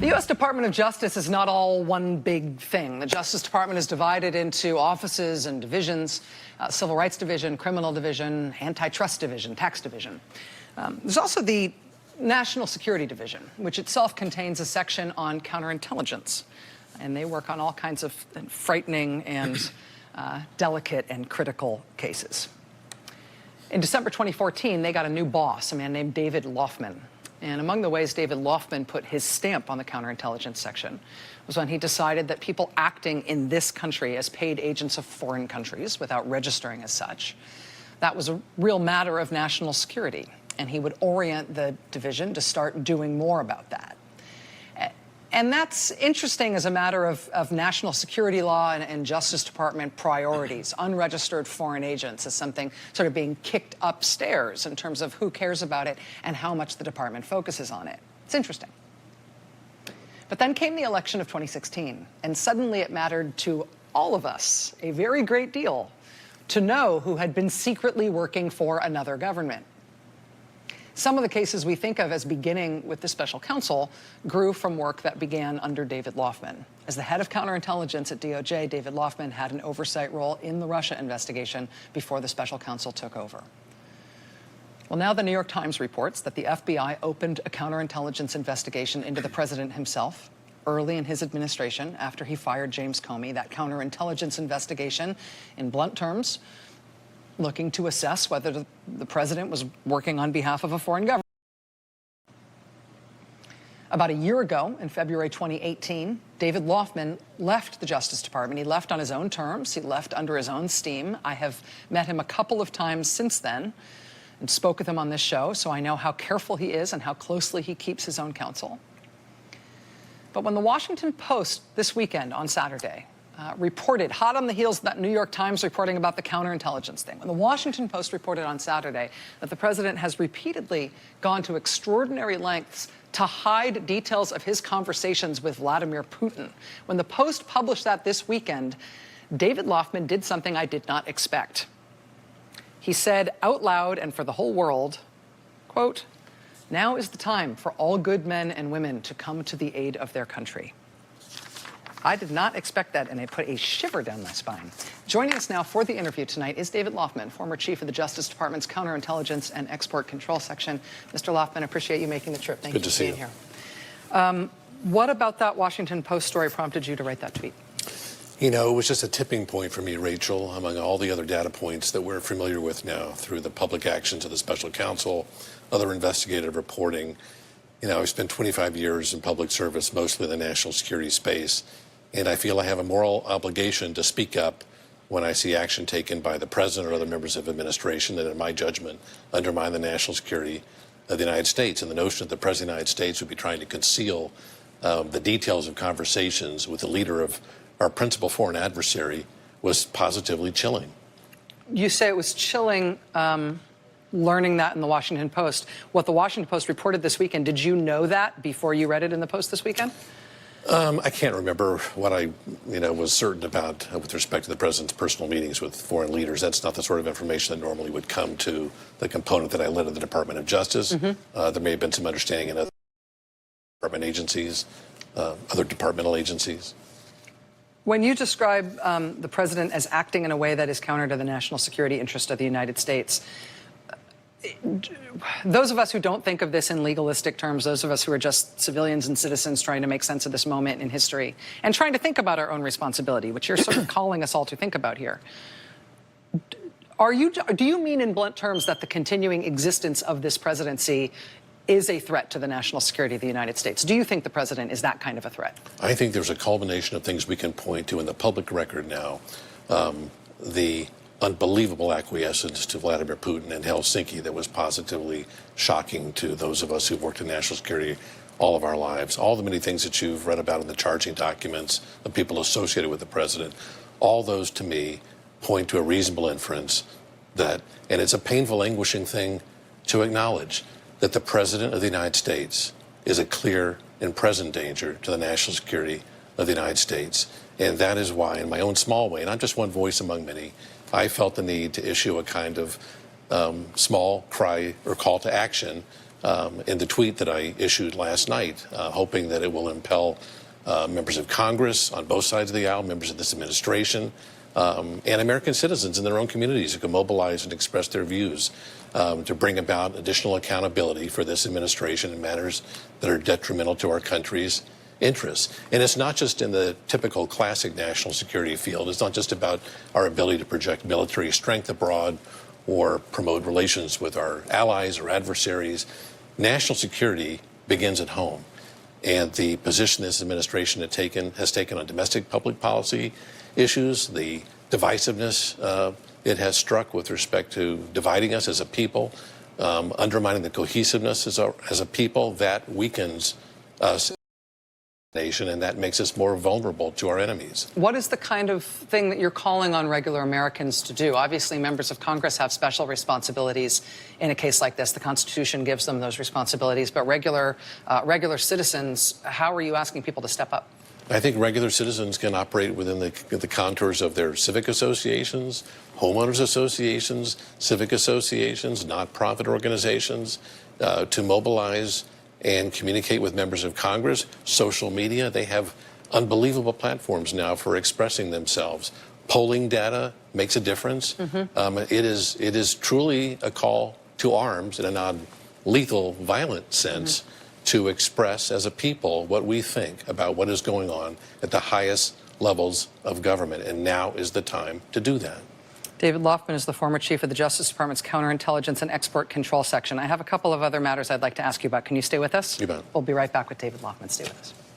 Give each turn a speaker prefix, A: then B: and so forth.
A: The U.S. Department of Justice is not all one big thing. The Justice Department is divided into offices and divisions, Civil Rights Division, Criminal Division, Antitrust Division, Tax Division. There's also the National Security Division, which itself contains a section on counterintelligence. And they work on all kinds of frightening and delicate and critical cases. In December 2014, they got a new boss, a man named David Laufman. And among the ways David Laufman put his stamp on the counterintelligence section was when he decided that people acting in this country as paid agents of foreign countries without registering as such, that was a real matter of national security. And he would orient the division to start doing more about that. And that's interesting as a matter of national security law and Justice Department priorities. Unregistered foreign agents is something sort of being kicked upstairs in terms of who cares about it and how much the department focuses on it. It's interesting. But then came the election of 2016, and suddenly it mattered to all of us a very great deal to know who had been secretly working for another government. Some of the cases we think of as beginning with the special counsel grew from work that began under David Laufman. As the head of counterintelligence at DOJ, David Laufman had an oversight role in the Russia investigation before the special counsel took over. Well, now the New York Times reports that the FBI opened a counterintelligence investigation into the president himself early in his administration after he fired James Comey. That counterintelligence investigation, in blunt terms, looking to assess whether the president was working on behalf of a foreign government. About a year ago, in February 2018, David Laufman left the Justice Department. He left on his own terms. He left under his own steam. I have met him a couple of times since then and spoke with him on this show, so I know how careful he is and how closely he keeps his own counsel. But when the Washington Post this weekend on Saturday reported, hot on the heels of that New York Times reporting about the counterintelligence thing, when the Washington Post reported on Saturday that the president has repeatedly gone to extraordinary lengths to hide details of his conversations with Vladimir Putin, when the Post published that this weekend, David Laufman did something I did not expect. He said out loud and for the whole world, quote, "Now is the time for all good men and women to come to the aid of their country." I did not expect that, and it put a shiver down my spine. Joining us now for the interview tonight is David Laufman, former chief of the Justice Department's Counterintelligence and Export Control Section. Mr. Laufman, I appreciate you making the trip. Thank you for being here. What about that Washington Post story prompted you to write that tweet?
B: You know, it was just a tipping point for me, Rachel, among all the other data points that we're familiar with now through the public actions of the special counsel, other investigative reporting. You know, I've spent 25 years in public service, mostly in the national security space. And I feel I have a moral obligation to speak up when I see action taken by the president or other members of administration that, in my judgment, undermine the national security of the United States. And the notion that the president of the United States would be trying to conceal the details of conversations with the leader of our principal foreign adversary was positively chilling.
A: You say it was chilling learning that in the Washington Post. What the Washington Post reported this weekend, did you know that before you read it in the Post this weekend?
B: I can't remember what I, was certain about with respect to the president's personal meetings with foreign leaders. That's not the sort of information that normally would come to the component that I led of the Department of Justice. There may have been some understanding in other department agencies, other departmental agencies.
A: When you describe the president as acting in a way that is counter to the national security interest of the United States, those of us who don't think of this in legalistic terms, those of us who are just civilians and citizens trying to make sense of this moment in history and trying to think about our own responsibility, which you're sort of calling us all to think about here, do you mean in blunt terms that the continuing existence of this presidency is a threat to the national security of the United States? Do you think the president is that kind of a threat?
B: I think there's a culmination of things we can point to in the public record now. The unbelievable acquiescence to Vladimir Putin in Helsinki that was positively shocking to those of us who've worked in national security all of our lives. All the many things that you've read about in the charging documents of people associated with the president, all those to me point to a reasonable inference that, and it's a painful, anguishing thing to acknowledge, that the president of the United States is a clear and present danger to the national security of the United States. And that is why, in my own small way, and I'm just one voice among many, I felt the need to issue a kind of small cry or call to action in the tweet that I issued last night, hoping that it will impel members of Congress on both sides of the aisle, members of this administration, and American citizens in their own communities who can mobilize and express their views to bring about additional accountability for this administration in matters that are detrimental to our country's interests. And it's not just in the typical classic national security field. It's not just about our ability to project military strength abroad or promote relations with our allies or adversaries. National security begins at home. And the position this administration has taken on domestic public policy issues, the divisiveness it has struck with respect to dividing us as a people, undermining the cohesiveness as a people, that weakens us as a nation, and that makes us more vulnerable to our enemies.
A: What is the kind of thing that you're calling on regular Americans to do? Obviously, members of Congress have special responsibilities in a case like this. The Constitution gives them those responsibilities. But regular citizens, how are you asking people to step up?
B: I think regular citizens can operate within the contours of their civic associations, homeowners associations, civic associations, nonprofit organizations, to mobilize and communicate with members of Congress. Social media, they have unbelievable platforms now for expressing themselves. Polling data makes a difference. It is truly a call to arms in a non-lethal, violent sense to express as a people what we think about what is going on at the highest levels of government. And now is the time to do that.
A: David Loffman is the former chief of the Justice Department's Counterintelligence and Export Control Section. I have a couple of other matters I'd like to ask you about. Can you stay with us?
B: You bet.
A: We'll be right back with David Loffman. Stay with us.